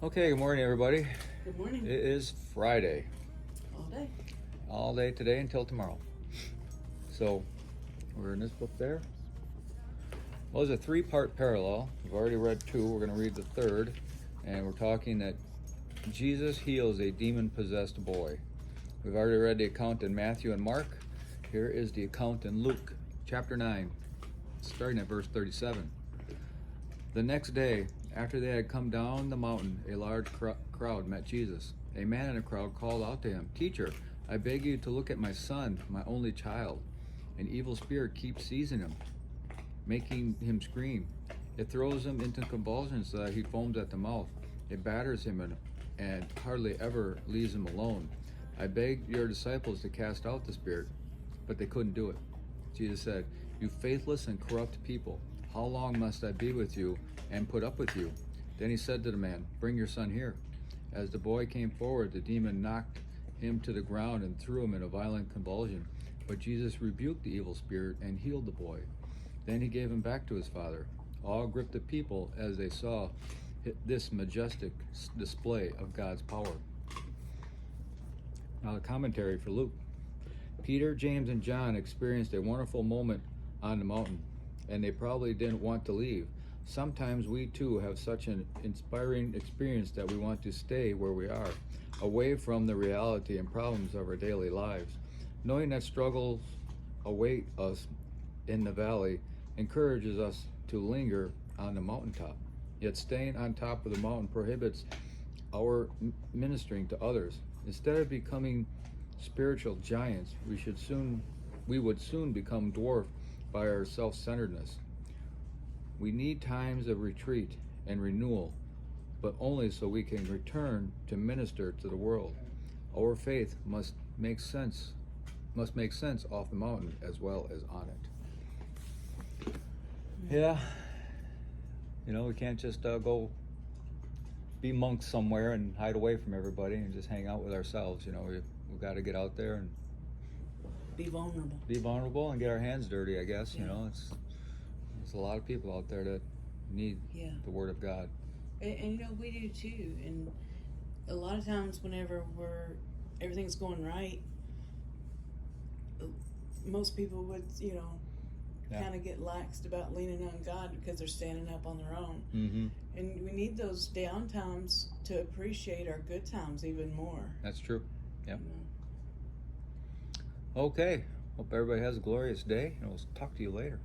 Okay, good morning, everybody. Good morning. It is Friday. All day. All day today until tomorrow. So, we're in this book there. Well, it's a three-part parallel. We've already read two. We're going to read the third. And we're talking that Jesus heals a demon-possessed boy. We've already read the account in Matthew and Mark. Here is the account in Luke, chapter 9, starting at verse 37. The next day, after they had come down the mountain, a large crowd met Jesus. A man in the crowd called out to him, "Teacher, I beg you to look at my son, my only child. An evil spirit keeps seizing him, making him scream. It throws him into convulsions so that he foams at the mouth. It batters him and hardly ever leaves him alone. I begged your disciples to cast out the spirit, but they couldn't do it." Jesus said, "You faithless and corrupt people, how long must I be with you and put up with you?" Then he said to the man, "Bring your son here." As the boy came forward, the demon knocked him to the ground and threw him in a violent convulsion. But Jesus rebuked the evil spirit and healed the boy. Then he gave him back to his father. All gripped the people as they saw this majestic display of God's power. Now the commentary for Luke. Peter, James, and John experienced a wonderful moment on the mountain, and they probably didn't want to leave. Sometimes we too have such an inspiring experience that we want to stay where we are, away from the reality and problems of our daily lives. Knowing that struggles await us in the valley encourages us to linger on the mountaintop. Yet staying on top of the mountain prohibits our ministering to others. Instead of becoming spiritual giants, we would soon become dwarfed by our self-centeredness. We need times of retreat and renewal, but only so we can return to minister to the world. Our faith must make sense off the mountain as well as on it. Yeah, we can't just go be monks somewhere and hide away from everybody and just hang out with ourselves. We've got to get out there and Be vulnerable. And get our hands dirty, I guess. Yeah. There's a lot of people out there that need the Word of God. And we do too. And a lot of times whenever everything's going right, most people would, kind of get laxed about leaning on God because they're standing up on their own. Mm-hmm. And we need those down times to appreciate our good times even more. That's true. Yep. Okay. Hope everybody has a glorious day, and we'll talk to you later.